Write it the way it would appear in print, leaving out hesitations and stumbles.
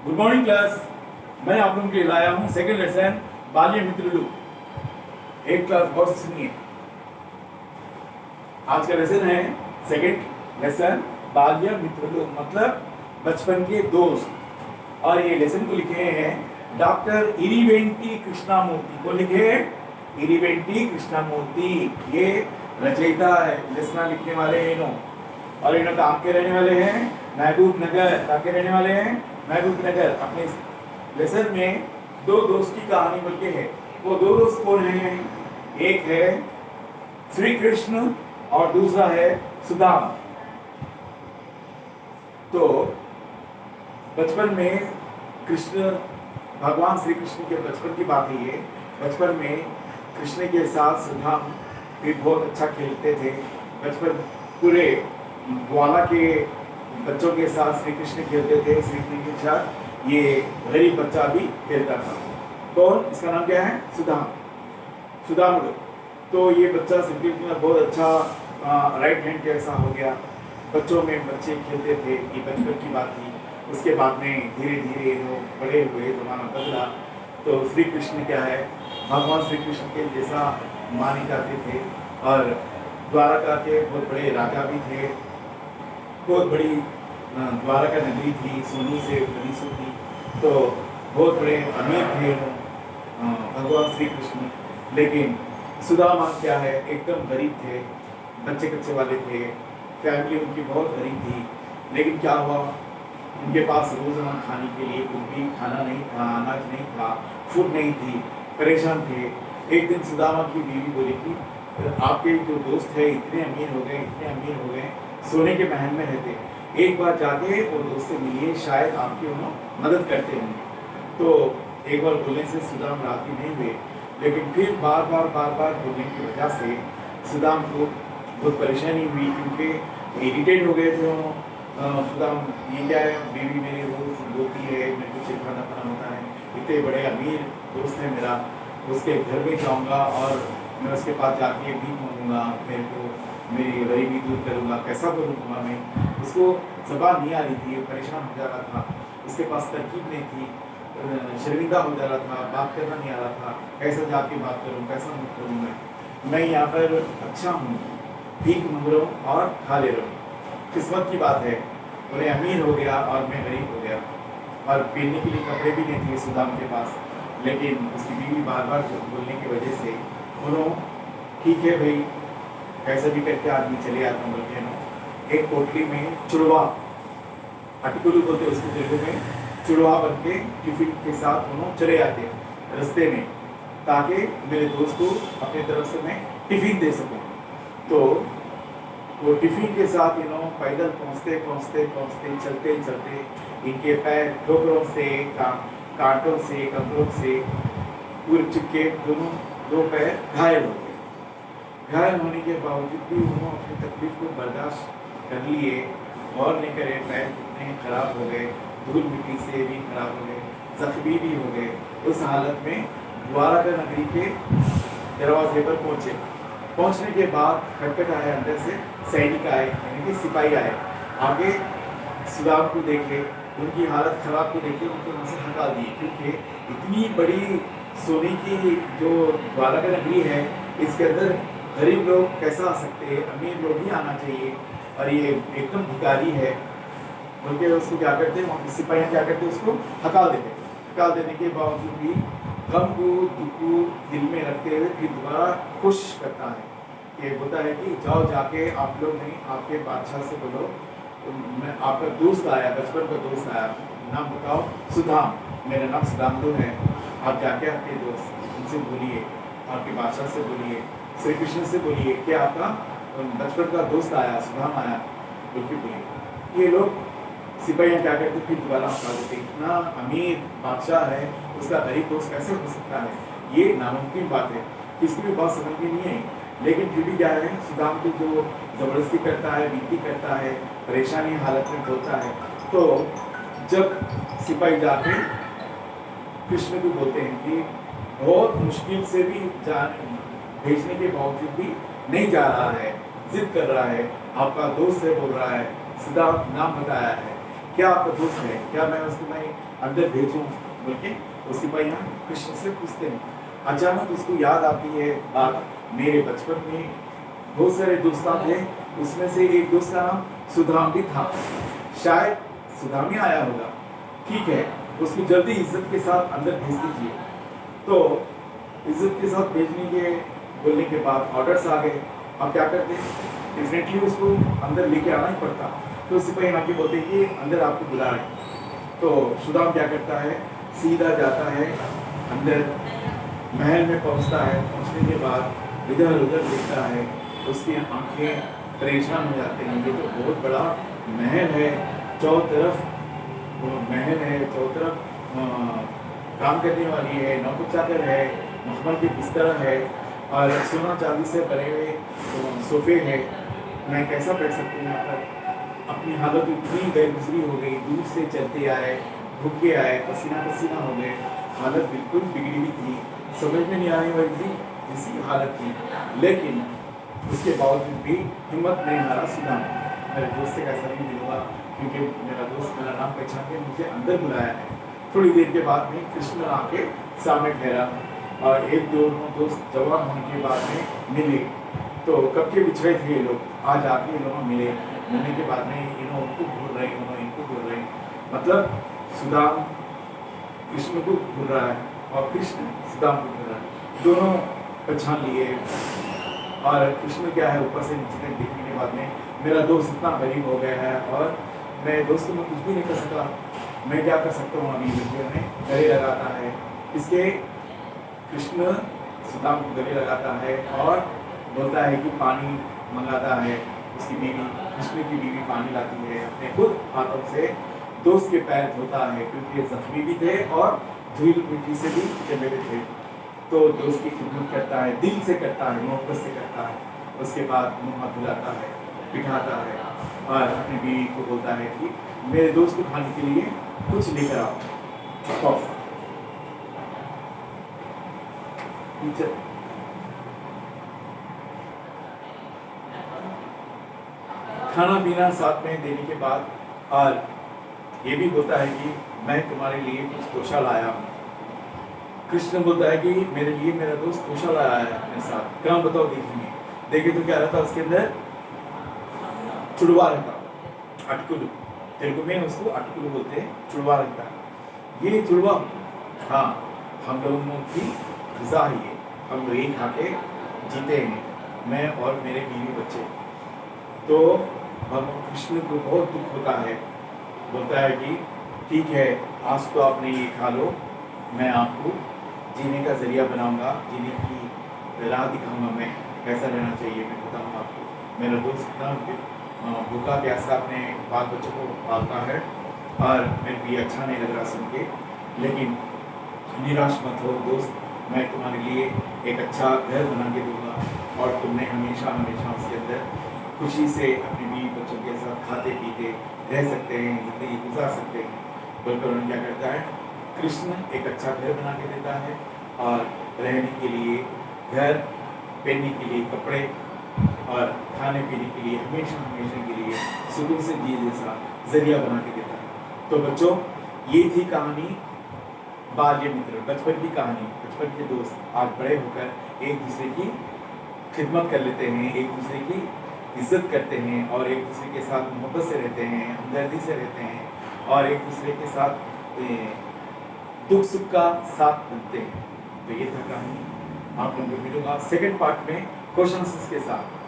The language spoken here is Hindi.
Good morning class. मैं आप लोगों के लिए लाया हूँ सेकंड लेसन बाल्य मित्रलु। एक क्लास बहुत सुनिए। आज का लेसन है सेकंड लेसन बाल्य मित्रलु, मतलब बचपन के दोस्त। और ये लेसन को लिखे हैं डॉक्टर इरिवेंटी कृष्णामूर्ति को लिखे हैं इरिवेंटी कृष्णामूर्ति। ये रचयिता है, लेसन लिखने वाले हैं इन्हों। और इन्हों काम के रहने वाले हैं महबूब नगर। कहाँ के रहने वाले हैं? महबूब नगर। अपने लेसन में दो दोस्त की कहानी बोल के है। वो दो दोस्त कौन हैं? एक है श्री कृष्ण और दूसरा है सुदाम। तो बचपन में कृष्ण, भगवान श्री कृष्ण के बचपन की बात है ये। बचपन में कृष्ण के साथ सुदाम भी बहुत अच्छा खेलते थे। बचपन पूरे ग्वाला के बच्चों के साथ श्री कृष्ण खेलते थे। श्री कृष्ण के साथ ये गरीब बच्चा भी खेलता था। कौन? इसका नाम क्या है? सुदाम। सुदाम। तो ये बच्चा श्री कृष्ण में बहुत अच्छा राइट हैंड कैसा हो गया। बच्चों में बच्चे खेलते थे, ये बचपन की बात थी। उसके बाद में धीरे धीरे लोग बड़े हुए, जमाना बदला। तो श्री कृष्ण क्या है, भगवान श्री कृष्ण के जैसा माने जाते थे। और द्वारका के बहुत बड़े राजा भी थे। बहुत बड़ी द्वारका नगरी थी, सोनी से बनी सी थी। तो बहुत बड़े अमीर थे भगवान श्री कृष्ण। लेकिन सुदामा क्या है, एकदम गरीब थे, बच्चे कच्चे वाले थे। फैमिली उनकी बहुत गरीब थी। लेकिन क्या हुआ, उनके पास रोजाना खाने के लिए कुछ भी खाना नहीं था, अनाज नहीं था, फूड नहीं थी, परेशान थे। एक दिन सुदामा की बीवी बोली कि आपके जो दोस्त है इतने अमीर हो गए, इतने अमीर हो गए, सोने के महल में रहते, एक बार जाके वो दोस्त से मिलिए, शायद आपकी उन्होंने मदद करते होंगे। तो एक बार बोलने से सुदाम राजी नहीं हुए। लेकिन फिर बार बार बोलने की वजह से सुदाम को बहुत परेशानी हुई, क्योंकि इरिटेट हो गए थे सुदाम। ये क्या है, बीवी मेरी रोज रोती है, मेरे को चिल्लाना पड़ा होता है, इतने बड़े अमीर दोस्त है मेरा, उसके घर में जाऊँगा और मैं उसके पास जाके भीख मांगूंगा, मेरे को मेरी गरीबी दूर करूँगा, कैसा करूँगा मैं? उसको ज़बान नहीं आ रही थी, परेशान हो जा रहा था, उसके पास तरकीब नहीं थी, शर्मिंदा हो जा रहा था, बात करना नहीं आ रहा था, कैसा जाके बात करूँ, कैसा मुँह करूँ मैं यहाँ पर अच्छा हूँ, भीख मांग रहा हूँ और खा ले रहा हूँ। किस्मत की बात है, उन्हें अमीर हो गया और मैं गरीब हो गया। और पहनने के लिए कपड़े भी नहीं थे सुदाम के पास। लेकिन उसकी बीवी बार बोलने की वजह से उन्होंने ठीक है भाई, कैसे भी करके आदमी चले आता हूँ बोलते हैं। एक पोटली में चुड़वा, अटकुलू बोलते उसके तेलुगु में, चुड़वा बन के टिफिन के साथ उन्होंने चले आते रास्ते में, ताकि मेरे दोस्त को अपनी तरफ से मैं टिफिन दे सकूँ। तो वो टिफिन के साथ इन्होंने पैदल पहुँचते चलते इनके पैर ठोकरों से, कांटों से, कपड़ों से पूरे चिपके, दो पैर घायल हो गए। घायल होने के बावजूद भी उन्होंने अपनी तकलीफ को बर्दाश्त कर लिए और नहीं करे। पैर कितने खराब हो गए, धूल मिट्टी से भी खराब हो गए, जख्मी भी हो गए। उस हालत में द्वारका नगरी के दरवाजे पर पहुँचे। पहुँचने के बाद खटखट आया, अंदर से सैनिक आए, यानी कि सिपाही आए। आगे सुदाम को देखे, उनकी हालत खराब को देखे, उनको वहाँ से हटा दिए, क्योंकि इतनी बड़ी सोने की जो द्वारका नगरी है, इसके अंदर गरीब लोग कैसा आ सकते हैं, अमीर लोग ही आना चाहिए, और ये एकदम भिखारी है बोल के उसको क्या करते हैं, वहाँ सिपाही क्या करते हैं, उसको हटा देते। हटा देने के बावजूद भी गम को, दुख को दिल में रखते हुए फिर दोबारा खुश करता है। ये होता है कि जाओ जाके आप लोग नहीं, आपके बादशाह से बोलो, मैं आपका दोस्त आया, बचपन का दोस्त आया, नाम बताओ, सुदाम, मेरा नाम सुदामलू है। आप जाके आपके दोस्त उनसे बोलिए, आपके बादशाह से बोलिए, श्री कृष्ण से बोलिए कि आपका बचपन का दोस्त आया, सुदाम आया बोल के बोलिए। ये लोग सिपाही क्या करते, फिर दोबारा हटा देते। इतना अमीर बादशाह है, उसका गरीब दोस्त कैसे हो सकता है? ये नामुमकिन बात है, किसी भी बात समझ में नहीं आई। लेकिन फिर भी क्या है, सुदाम की जो ज़बरदस्ती करता है, विनती करता है, परेशानी हालत में बोलता है। तो जब सिपाही जाके कृष्ण को बोलते हैं कि बहुत मुश्किल से भी भेजने के बावजूद भी नहीं जा रहा है, जिद कर रहा है, आपका दोस्त है बोल रहा है, सुदाम नाम बताया है, क्या आपका दोस्त है, क्या मैं उसको मैं अंदर भेजूं बोल के वो सिपाही कृष्ण से पूछते हैं। अचानक उसको याद आती है बात, मेरे बचपन में बहुत सारे दोस्त थे, उसमें से एक दोस्त का नाम सुदाम भी था, शायद सुदाम ही आया होगा, ठीक है उसको जल्दी इज्जत के साथ अंदर भेज दीजिए। तो इज्जत के साथ भेजने के बोलने के बाद ऑर्डर्स आ गए। अब क्या करते, डेफिनेटली उसको अंदर लेके आना ही पड़ता। तो सिपाही आके बोलते हैं कि अंदर आपको बुला रहे। तो सुदाम क्या करता है, सीधा जाता है अंदर महल में पहुंचता है। पहुंचने के बाद इधर उधर देखता है, उसकी आंखें परेशान हो जाते हैं। ये तो बहुत बड़ा महल है, चारों तरफ महल है, चारों तरफ काम करने वाली है, नौकर चाकर है, मखमल के बिस्तर है और सोना चांदी से बने हुए सोफे है। मैं कैसा बैठ सकती हूँ यहाँ पर। अपनी हालत इतनी गैरगुजरी हो गई, दूर से चलते आए, भूखे आए, पसीना पसीना हो गए, हालत बिल्कुल बिगड़ी हुई थी, समझ में नहीं आने वाली थी जिसकी हालत थी। लेकिन उसके बावजूद भी हिम्मत नहीं हारा सुदाम। मेरे दोस्त से कैसा नहीं मिलूंगा क्योंकि मेरा दोस्त मेरा नाम पहचान के मुझे अंदर बुलाया है। थोड़ी देर के बाद में कृष्ण आके सामने ठहरा और एक दोनों दोस्त जवान होने के बाद में मिले। तो कब के बिछड़े थे ये लोग, आज आके इन लोगों मिले। मिलने के बाद में इन्हों उनको भूल रहे, इन्हों इनको भूल रहे, मतलब सुदाम कृष्ण को भूल रहा है और कृष्ण सुदाम को भूल रहा है। दोनों पहचान लिए और कृष्ण क्या है ऊपर से नीचे तक देखने के बाद में मेरा दोस्त इतना गरीब हो गया है और मैं दोस्त को मैं कुछ भी नहीं कर सकता, मैं क्या कर सकता हूँ। अभी वीडियो में गले लगाता है, इसके कृष्ण सुदाम को गले लगाता है और बोलता है कि पानी मंगाता है। उसकी बीवी, कृष्ण की बीवी पानी लाती है, अपने खुद हाथों से दोस्त के पैर धोता है क्योंकि ये जख्मी भी थे और धूल मिट्टी से भी जमे हुए थे। तो दोस्त की खिदमत करता है, दिल से करता है, मोहब्बत से करता है। उसके बाद मुँह हाथ धुलाता है, बिठाता है और अपनी बीवी को बोलता है कि मेरे दोस्त को खाने के लिए कुछ लेकर आओ। खाना पीना साथ में देने के बाद और ये भी बोलता है कि मैं तुम्हारे लिए कुछ तोशा लाया हूँ। कृष्ण बोलता है कि मेरे लिए मेरा दोस्त तोशा लाया है अपने साथ, कहाँ बताओ देखेंगे। देखे तो क्या रहता उसके अंदर, चुड़वा रहता, अटकुलू, तेलुगु में उसको अटकुलू बोलते हैं, चुड़वा रहता है। ये चुड़वा हाँ हम लोगों की ग़िज़ा है, ये हम लोग यही खा के जीते हैं, मैं और मेरे बीवी बच्चे। तो हम कृष्ण को बहुत दुख होता है, बोलता है कि ठीक है आज तो आपने ये खा लो, मैं आपको जीने का जरिया बनाऊंगा, जीने की राह दिखाऊंगा, मैं कैसा रहना चाहिए मैं बताऊंगा आपको। मेरा दोस्त इतना भूखा प्यासा अपने बाल बच्चों को पालता है और मेरे भी अच्छा नहीं लग रहा सुन के, लेकिन निराश मत हो दोस्त, मैं तुम्हारे लिए एक अच्छा घर बना के दूंगा और तुमने हमेशा हमेशा उसके अंदर खुशी से अपने बीवी बच्चों के साथ खाते पीते रह सकते हैं, ज़िंदगी गुजार सकते हैं। बोलकर उन्होंने क्या करता है, कृष्ण एक अच्छा घर बना के देता है और रहने के लिए घर, पहनने के लिए कपड़े और खाने पीने के लिए हमेशा हमेशा के लिए सुकून से जिए जैसा जरिया बना के देता है। तो बच्चों ये थी कहानी बाल्य मित्र, बचपन की कहानी। बचपन के दोस्त आज बड़े होकर एक दूसरे की खिदमत कर लेते हैं, एक दूसरे की इज्जत करते हैं और एक दूसरे के साथ मोहब्बत से रहते हैं, हमदर्दी से रहते हैं और एक दूसरे के साथ दुख सुख का साथ बनते हैं। तो ये था कहानी। आप लोगों को मिलूंगा सेकंड पार्ट में क्वेश्चंस के साथ।